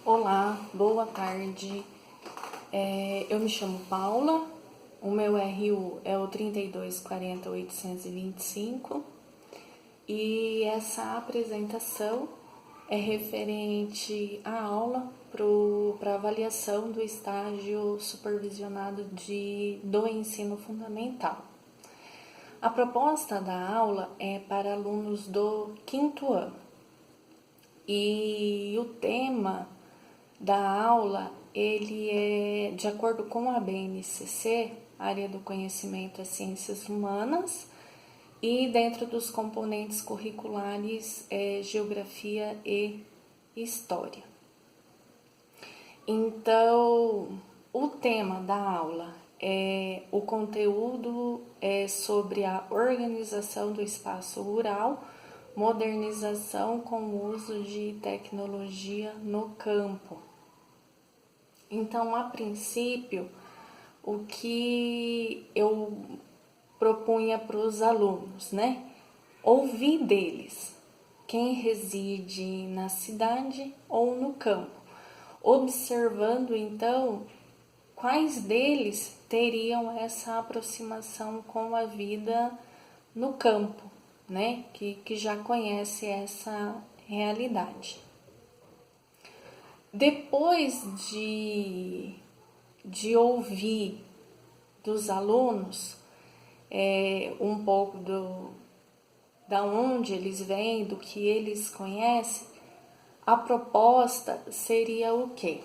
Olá, boa tarde. Eu me chamo Paula, o meu RU é o 3240-825 e essa apresentação é referente à aula para avaliação do estágio supervisionado do ensino fundamental. A proposta da aula é para alunos do quinto ano e o tema da aula, ele é, de acordo com a BNCC, área do conhecimento é ciências humanas, e dentro dos componentes curriculares é geografia e história. Então, o tema da aula o conteúdo é sobre a organização do espaço rural, modernização com o uso de tecnologia no campo. Então, a princípio, o que eu propunha para os alunos, né? Ouvir deles, quem reside na cidade ou no campo, observando então quais deles teriam essa aproximação com a vida no campo, né? Que já conhece essa realidade. Depois de ouvir dos alunos um pouco da onde eles vêm, do que eles conhecem, a proposta seria o quê?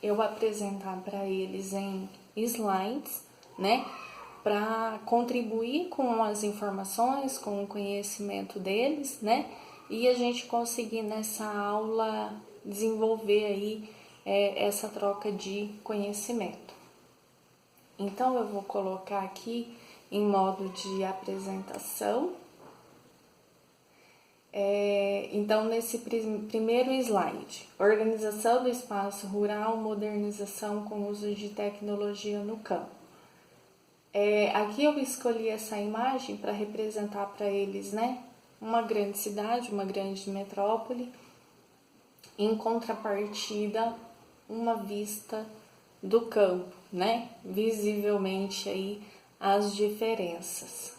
Eu apresentar para eles em slides, né? Para contribuir com as informações, com o conhecimento deles, né? E a gente conseguir nessa aula desenvolver aí essa troca de conhecimento. Então, eu vou colocar aqui em modo de apresentação. Então, nesse primeiro slide, organização do espaço rural, modernização com uso de tecnologia no campo. Aqui eu escolhi essa imagem para representar para eles, né, uma grande cidade, uma grande metrópole, em contrapartida, uma vista do campo, né, visivelmente aí as diferenças.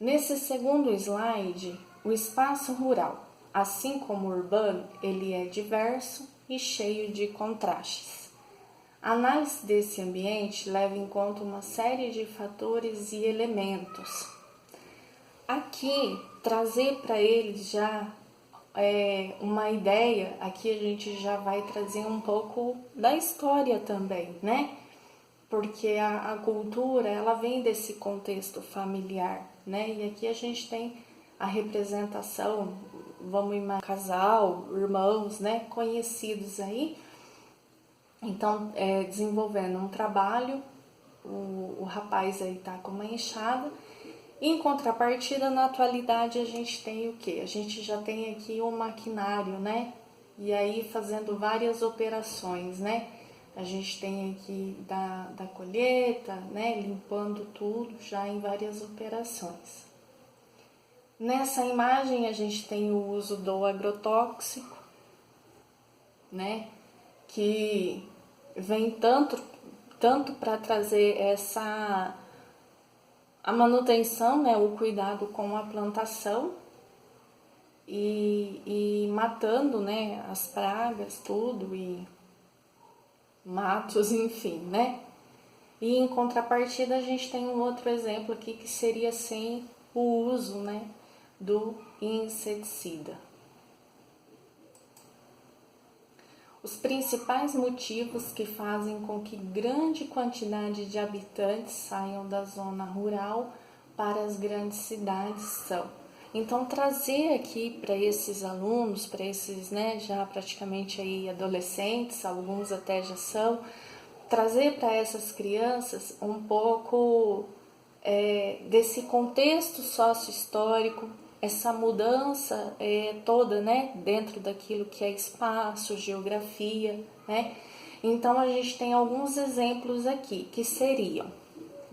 Nesse segundo slide, o espaço rural, assim como o urbano, ele é diverso e cheio de contrastes. A análise desse ambiente leva em conta uma série de fatores e elementos. Aqui, trazer para eles já uma ideia, aqui a gente já vai trazer um pouco da história também, né? Porque a cultura, ela vem desse contexto familiar, né? E aqui a gente tem a representação, vamos imaginar, casal, irmãos, né? Conhecidos aí. Então, desenvolvendo um trabalho, o rapaz aí tá com uma enxada. Em contrapartida, na atualidade, a gente tem o quê? A gente já tem aqui um maquinário, né? E aí fazendo várias operações, né? A gente tem aqui da colheita, né? Limpando tudo já em várias operações. Nessa imagem, a gente tem o uso do agrotóxico, né? Que vem tanto para trazer a manutenção, né, o cuidado com a plantação e matando, né, as pragas, tudo, e matos, enfim, né? E em contrapartida a gente tem um outro exemplo aqui que seria sem o uso, né, do inseticida. Os principais motivos que fazem com que grande quantidade de habitantes saiam da zona rural para as grandes cidades são. Então, trazer aqui para esses alunos, para esses, né, já praticamente aí adolescentes, alguns até já são, trazer para essas crianças um pouco desse contexto sócio-histórico, essa mudança toda, né, dentro daquilo que é espaço, geografia, né? Então, a gente tem alguns exemplos aqui, que seriam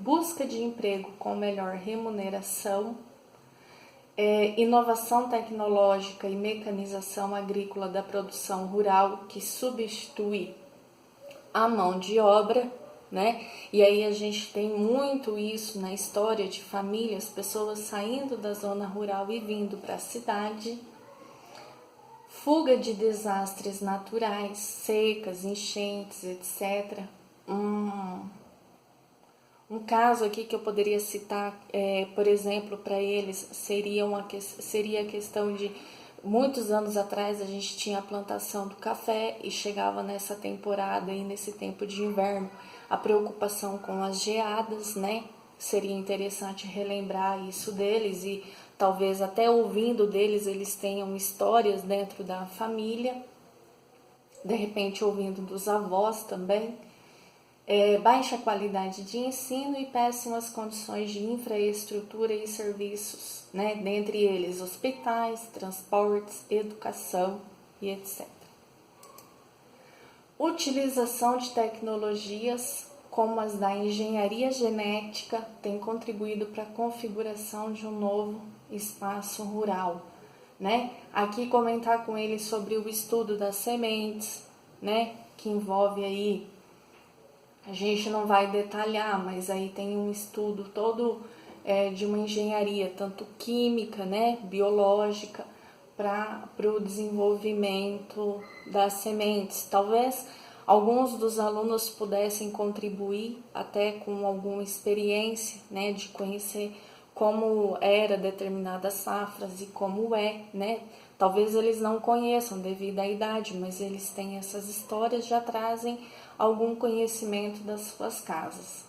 busca de emprego com melhor remuneração, inovação tecnológica e mecanização agrícola da produção rural que substitui a mão de obra, né? E aí a gente tem muito isso na história de famílias, pessoas saindo da zona rural e vindo para a cidade. Fuga de desastres naturais, secas, enchentes, etc. Um caso aqui que eu poderia citar, por exemplo, para eles, seria a questão de muitos anos atrás a gente tinha a plantação do café e chegava nessa temporada e nesse tempo de inverno a preocupação com as geadas, né? Seria interessante relembrar isso deles e talvez até ouvindo deles eles tenham histórias dentro da família, de repente ouvindo dos avós também. Baixa qualidade de ensino e péssimas condições de infraestrutura e serviços, né? Dentre eles hospitais, transportes, educação e etc. Utilização de tecnologias como as da engenharia genética tem contribuído para a configuração de um novo espaço rural, né? Aqui comentar com eles sobre o estudo das sementes, né? Que envolve aí, a gente não vai detalhar, mas aí tem um estudo todo de uma engenharia, tanto química, né? Biológica, para o desenvolvimento das sementes. Talvez alguns dos alunos pudessem contribuir até com alguma experiência, né, de conhecer como era determinadas safras e como né? Talvez eles não conheçam devido à idade, mas eles têm essas histórias, já trazem algum conhecimento das suas casas.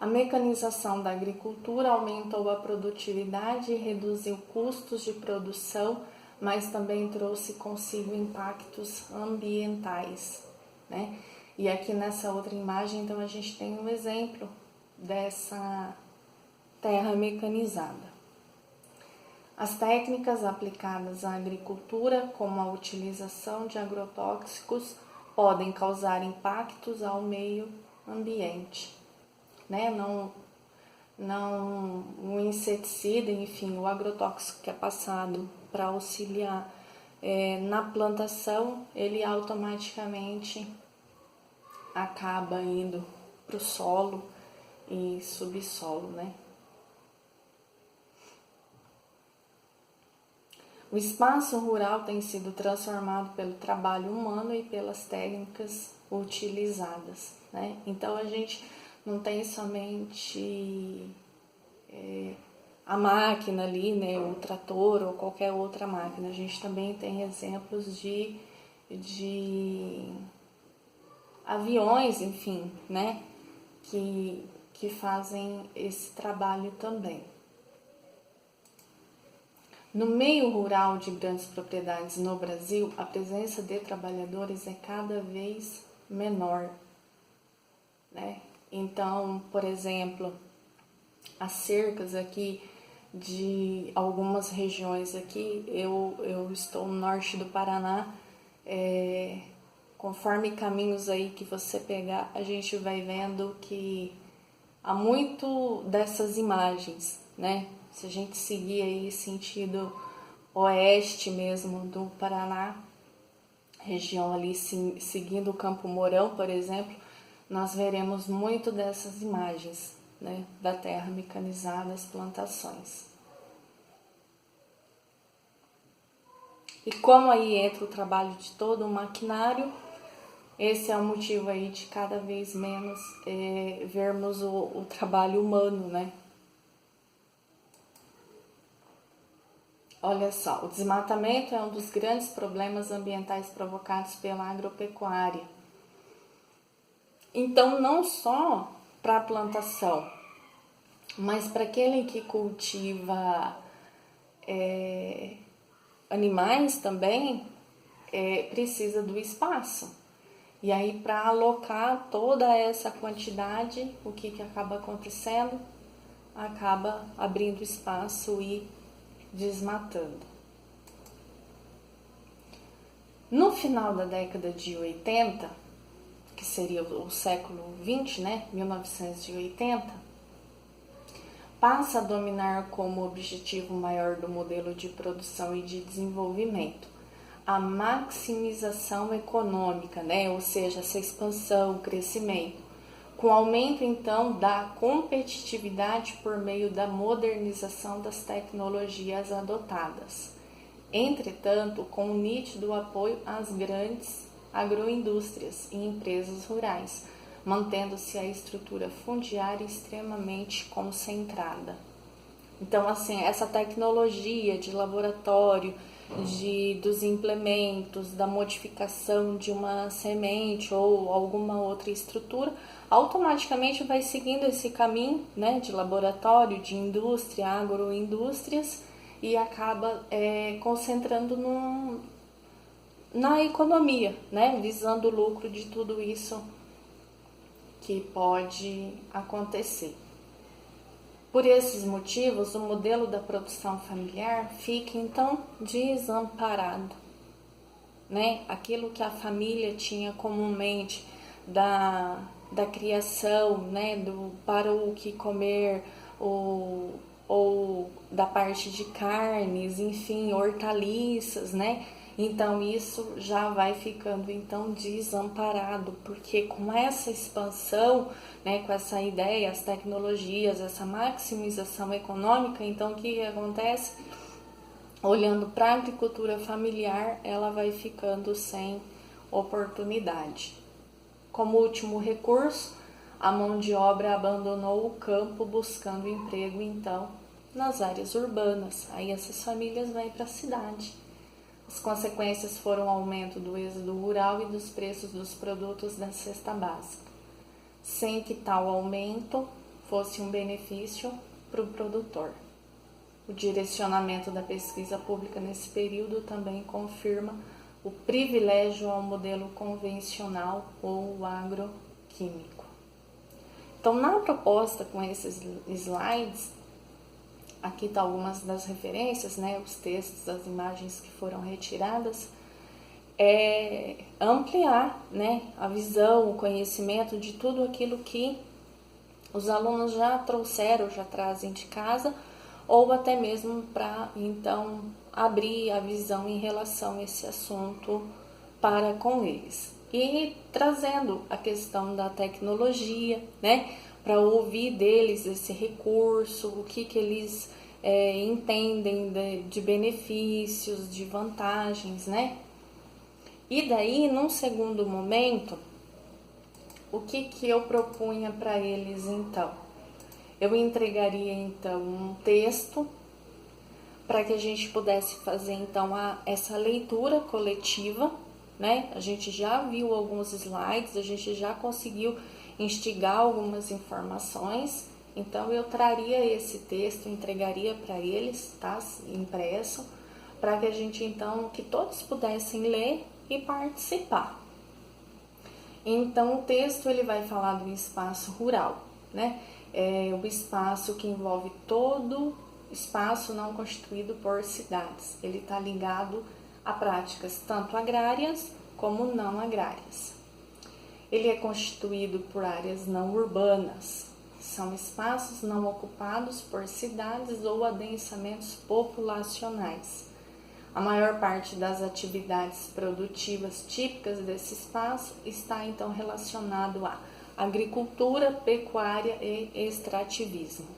A mecanização da agricultura aumentou a produtividade e reduziu custos de produção, mas também trouxe consigo impactos ambientais, né? E aqui nessa outra imagem, então, a gente tem um exemplo dessa terra mecanizada. As técnicas aplicadas à agricultura, como a utilização de agrotóxicos, podem causar impactos ao meio ambiente, né? O inseticida, enfim, o agrotóxico que é passado para auxiliar na plantação, ele automaticamente acaba indo para o solo e subsolo, né? O espaço rural tem sido transformado pelo trabalho humano e pelas técnicas utilizadas, né? Então a gente não tem somente a máquina ali, né, o trator ou qualquer outra máquina. A gente também tem exemplos de aviões, enfim, né, que fazem esse trabalho também. No meio rural de grandes propriedades no Brasil, a presença de trabalhadores é cada vez menor, né? Então, por exemplo, as cercas aqui de algumas regiões aqui, eu estou no norte do Paraná, conforme caminhos aí que você pegar, a gente vai vendo que há muito dessas imagens, né? Se a gente seguir aí sentido oeste mesmo do Paraná, região ali seguindo o Campo Mourão, por exemplo, nós veremos muito dessas imagens, né, da terra mecanizada, as plantações. E como aí entra o trabalho de todo o maquinário, esse é o motivo aí de cada vez menos vermos o trabalho humano, né? Olha só, o desmatamento é um dos grandes problemas ambientais provocados pela agropecuária. Então, não só para a plantação, mas para aquele que cultiva animais também, precisa do espaço. E aí, para alocar toda essa quantidade, o que acaba acontecendo? Acaba abrindo espaço e desmatando. No final da década de 80, que seria o século 20, né, 1980, passa a dominar como objetivo maior do modelo de produção e de desenvolvimento a maximização econômica, né? Ou seja, essa expansão, crescimento, com aumento então da competitividade por meio da modernização das tecnologias adotadas. Entretanto, com um nítido apoio às grandes agroindústrias e empresas rurais, mantendo-se a estrutura fundiária extremamente concentrada. Então, assim, essa tecnologia de laboratório, dos implementos, da modificação de uma semente ou alguma outra estrutura, automaticamente vai seguindo esse caminho, né, de laboratório, de indústria, agroindústrias, e acaba concentrando na economia, né, visando o lucro de tudo isso que pode acontecer. Por esses motivos, o modelo da produção familiar fica então desamparado, né? Aquilo que a família tinha comumente da criação, né? Para o que comer, ou da parte de carnes, enfim, hortaliças, né? Então isso já vai ficando então desamparado, porque com essa expansão, né, com essa ideia, as tecnologias, essa maximização econômica, então o que acontece? Olhando para a agricultura familiar, ela vai ficando sem oportunidade. Como último recurso, a mão de obra abandonou o campo buscando emprego então nas áreas urbanas. Aí essas famílias vão para a cidade. As consequências foram o aumento do êxodo rural e dos preços dos produtos da cesta básica, sem que tal aumento fosse um benefício para o produtor. O direcionamento da pesquisa pública nesse período também confirma o privilégio ao modelo convencional ou agroquímico. Então, na proposta com esses slides, aqui estão algumas das referências, né, os textos, as imagens que foram retiradas, ampliar, né, a visão, o conhecimento de tudo aquilo que os alunos já trouxeram, já trazem de casa, ou até mesmo para, então, abrir a visão em relação a esse assunto para com eles. E trazendo a questão da tecnologia, né, para ouvir deles esse recurso, o que eles entendem de benefícios, de vantagens, né? E daí, num segundo momento, o que eu propunha para eles então? Eu entregaria então um texto para que a gente pudesse fazer então essa leitura coletiva, né? A gente já viu alguns slides, a gente já conseguiu instigar algumas informações, então eu traria esse texto, entregaria para eles, tá? Impresso, para que a gente então, que todos pudessem ler e participar. Então o texto ele vai falar do espaço rural, né? O espaço que envolve todo espaço não constituído por cidades. Ele está ligado a práticas tanto agrárias como não agrárias. Ele é constituído por áreas não urbanas, são espaços não ocupados por cidades ou adensamentos populacionais. A maior parte das atividades produtivas típicas desse espaço está então relacionado à agricultura, pecuária e extrativismo.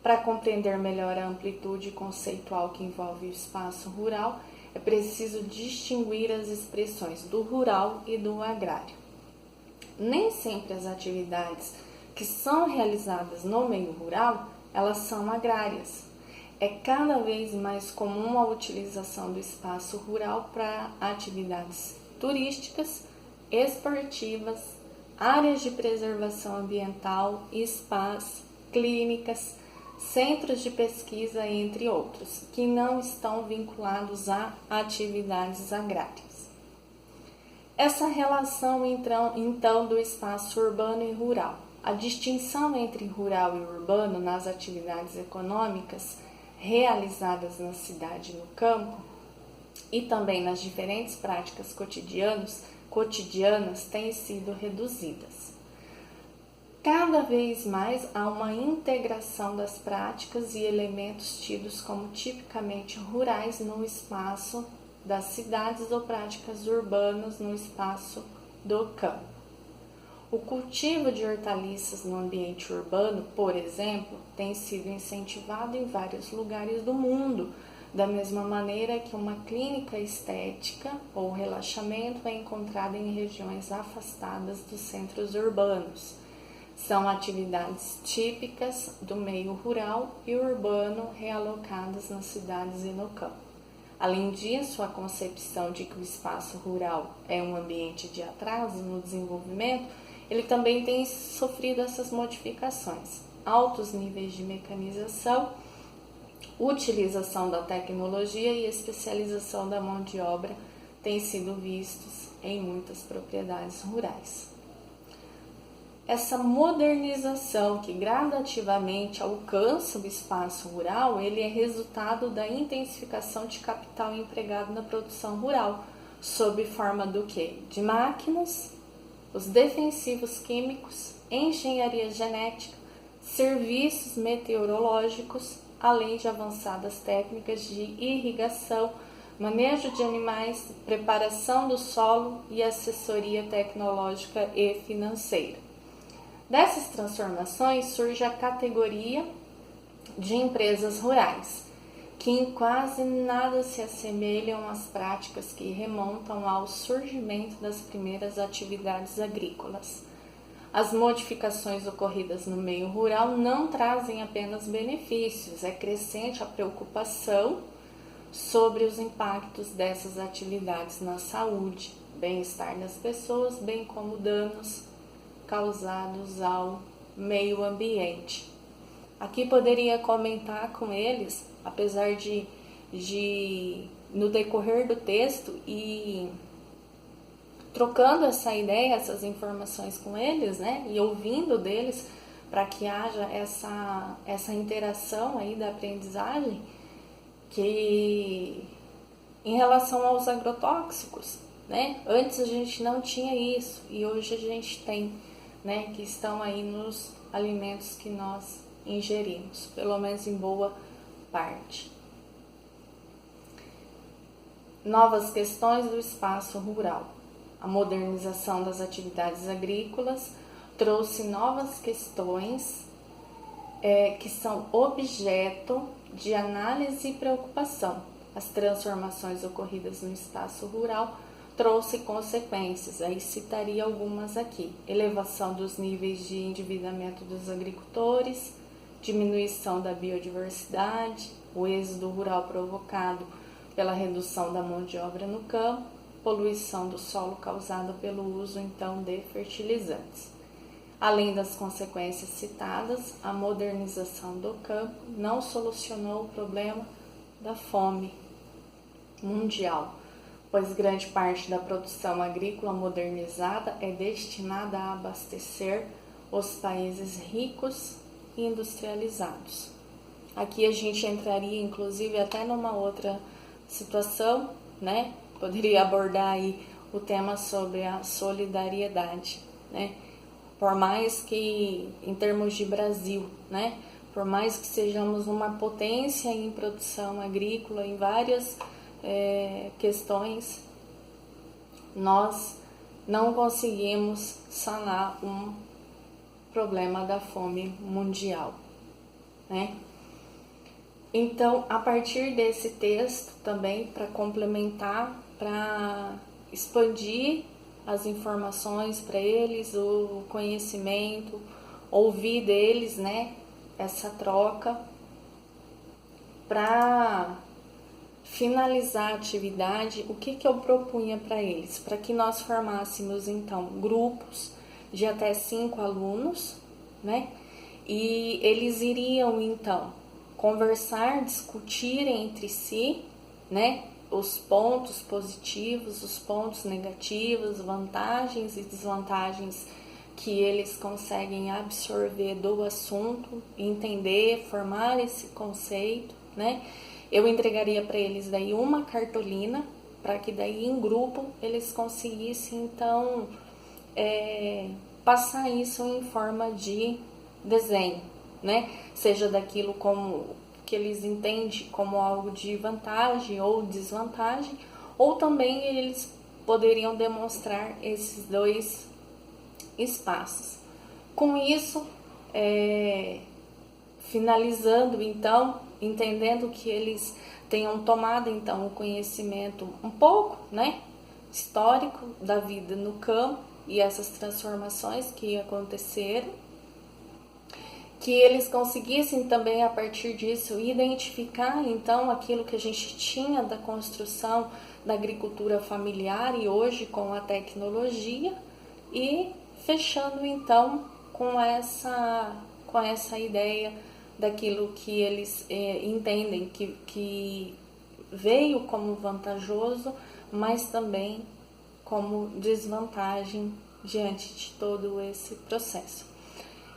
Para compreender melhor a amplitude conceitual que envolve o espaço rural, é preciso distinguir as expressões do rural e do agrário. Nem sempre as atividades que são realizadas no meio rural, elas são agrárias. É cada vez mais comum a utilização do espaço rural para atividades turísticas, esportivas, áreas de preservação ambiental, spas, clínicas, centros de pesquisa, entre outros, que não estão vinculados a atividades agrárias. Essa relação, então, do espaço urbano e rural. A distinção entre rural e urbano nas atividades econômicas realizadas na cidade e no campo, e também nas diferentes práticas cotidianas têm sido reduzidas. Cada vez mais há uma integração das práticas e elementos tidos como tipicamente rurais no espaço das cidades ou práticas urbanas no espaço do campo. O cultivo de hortaliças no ambiente urbano, por exemplo, tem sido incentivado em vários lugares do mundo, da mesma maneira que uma clínica estética ou relaxamento é encontrada em regiões afastadas dos centros urbanos. São atividades típicas do meio rural e urbano realocadas nas cidades e no campo. Além disso, a concepção de que o espaço rural é um ambiente de atraso no desenvolvimento, ele também tem sofrido essas modificações. Altos níveis de mecanização, utilização da tecnologia e especialização da mão de obra têm sido vistos em muitas propriedades rurais. Essa modernização que gradativamente alcança o espaço rural, ele é resultado da intensificação de capital empregado na produção rural, sob forma do quê? De máquinas, os defensivos químicos, engenharia genética, serviços meteorológicos, além de avançadas técnicas de irrigação, manejo de animais, preparação do solo e assessoria tecnológica e financeira. Dessas transformações surge a categoria de empresas rurais, que em quase nada se assemelham às práticas que remontam ao surgimento das primeiras atividades agrícolas. As modificações ocorridas no meio rural não trazem apenas benefícios, é crescente a preocupação sobre os impactos dessas atividades na saúde, bem-estar das pessoas, bem como danos causados ao meio ambiente. Aqui poderia comentar com eles, apesar de no decorrer do texto e trocando essa ideia, essas informações com eles, né, e ouvindo deles, para que haja essa interação aí da aprendizagem, que em relação aos agrotóxicos, né, antes a gente não tinha isso e hoje a gente tem, né, que estão aí nos alimentos que nós ingerimos, pelo menos em boa parte. Novas questões do espaço rural. A modernização das atividades agrícolas trouxe novas questões que são objeto de análise e preocupação. As transformações ocorridas no espaço rural trouxe consequências, aí citaria algumas aqui: elevação dos níveis de endividamento dos agricultores, diminuição da biodiversidade, o êxodo rural provocado pela redução da mão de obra no campo, poluição do solo causada pelo uso então de fertilizantes. Além das consequências citadas, a modernização do campo não solucionou o problema da fome mundial, pois grande parte da produção agrícola modernizada é destinada a abastecer os países ricos e industrializados. Aqui a gente entraria inclusive até numa outra situação, né? Poderia abordar aí o tema sobre a solidariedade, né? Por mais que, em termos de Brasil, né? Por mais que sejamos uma potência em produção agrícola, em várias questões, nós não conseguimos sanar um problema da fome mundial, né? Então, a partir desse texto também, para complementar, para expandir as informações para eles, o conhecimento, ouvir deles, né, essa troca, para finalizar a atividade, o que eu propunha para eles? Para que nós formássemos, então, grupos de até 5 alunos, né? E eles iriam, então, conversar, discutir entre si, né? Os pontos positivos, os pontos negativos, vantagens e desvantagens que eles conseguem absorver do assunto, entender, formar esse conceito, né? Eu entregaria para eles daí uma cartolina, para que daí em grupo eles conseguissem então passar isso em forma de desenho, né? Seja daquilo como que eles entendem como algo de vantagem ou desvantagem, ou também eles poderiam demonstrar esses dois espaços. Com isso, finalizando então, entendendo que eles tenham tomado então o conhecimento um pouco, né, histórico da vida no campo e essas transformações que aconteceram, que eles conseguissem também a partir disso identificar então aquilo que a gente tinha da construção da agricultura familiar e hoje com a tecnologia, e fechando então com essa ideia daquilo que eles entendem que veio como vantajoso, mas também como desvantagem diante de todo esse processo.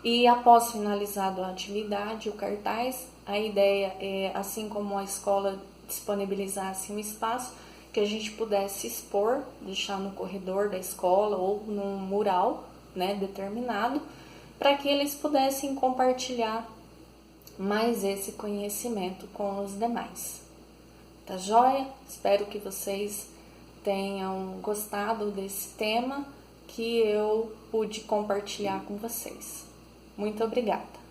E após finalizado a atividade, o cartaz, a ideia é, assim como a escola disponibilizasse um espaço, que a gente pudesse expor, deixar no corredor da escola ou num mural, né, determinado, para que eles pudessem compartilhar mais esse conhecimento com os demais. Tá joia? Espero que vocês tenham gostado desse tema que eu pude compartilhar com vocês. Muito obrigada!